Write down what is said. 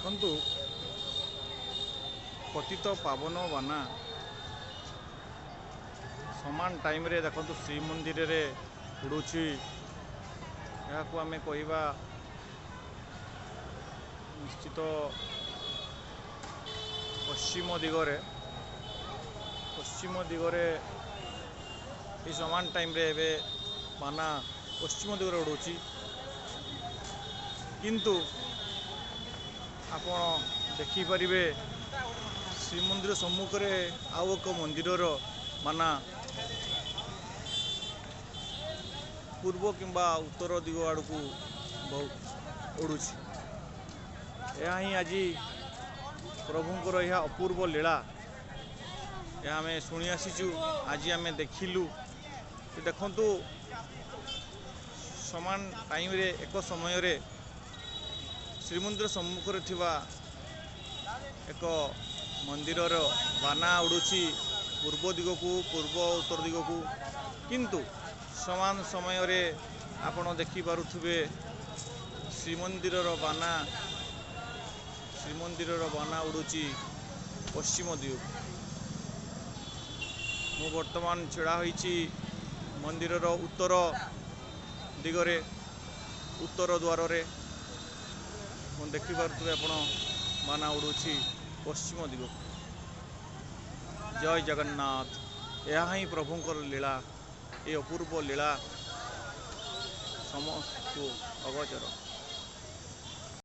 ଦେଖନ୍ତୁ ପତିତ ପାବନ ବାନା ସମାନ ଟାଇମ୍ରେ ଦେଖନ୍ତୁ ଶ୍ରୀମନ୍ଦିରରେ ଉଡ଼ୁଛି। ଏହାକୁ ଆମେ କହିବା ନିଶ୍ଚିତ ପଶ୍ଚିମ ଦିଗରେ ଏ ସମାନ ଟାଇମ୍ରେ ଏବେ ବାନା ପଶ୍ଚିମ ଦିଗରେ ଉଡ଼ୁଛି। କିନ୍ତୁ ଆପଣ ଦେଖିପାରିବେ ଶ୍ରୀମନ୍ଦିର ସମ୍ମୁଖରେ ଆଉ ଏକ ମନ୍ଦିରର ବାନା ପୂର୍ବ କିମ୍ବା ଉତ୍ତର ଦିଗ ଆଡ଼କୁ ଉଡ଼ୁଛି। ଏହା ହିଁ ଆଜି ପ୍ରଭୁଙ୍କର ଏହା ଅପୂର୍ବ ଲୀଳା। ଏହା ଆମେ ଶୁଣି ଆସିଛୁ, ଆଜି ଆମେ ଦେଖିଲୁ। ଦେଖନ୍ତୁ ସମାନ ଟାଇମ୍ରେ ଏକ ସମୟରେ ଶ୍ରୀମନ୍ଦିର ସମ୍ମୁଖରେ ଥିବା ଏକ ମନ୍ଦିରର ବାନା ଉଡ଼ୁଛି ପୂର୍ବ ଦିଗକୁ, ପୂର୍ବ ଉତ୍ତର ଦିଗକୁ। କିନ୍ତୁ ସମାନ ସମୟରେ ଆପଣ ଦେଖିପାରୁଥିବେ ଶ୍ରୀମନ୍ଦିରର ବାନା ଉଡ଼ୁଛି ପଶ୍ଚିମ ଦିଗକୁ। ମୁଁ ବର୍ତ୍ତମାନ ଛିଡ଼ା ହୋଇଛି ମନ୍ଦିରର ଉତ୍ତର ଦିଗରେ, ଉତ୍ତର ଦ୍ୱାରରେ। ମୁଁ ଦେଖିପାରୁଥିବେ ଆପଣ ବାନା ଉଡ଼ୁଛି ପଶ୍ଚିମ ଦିଗକୁ। ଜୟ ଜଗନ୍ନାଥ। ଏହା ହିଁ ପ୍ରଭୁଙ୍କର ଲୀଳା। ଏ ଅପୂର୍ବ ଲୀଳା ସମସ୍ତଙ୍କୁ ଅଗୋଚର।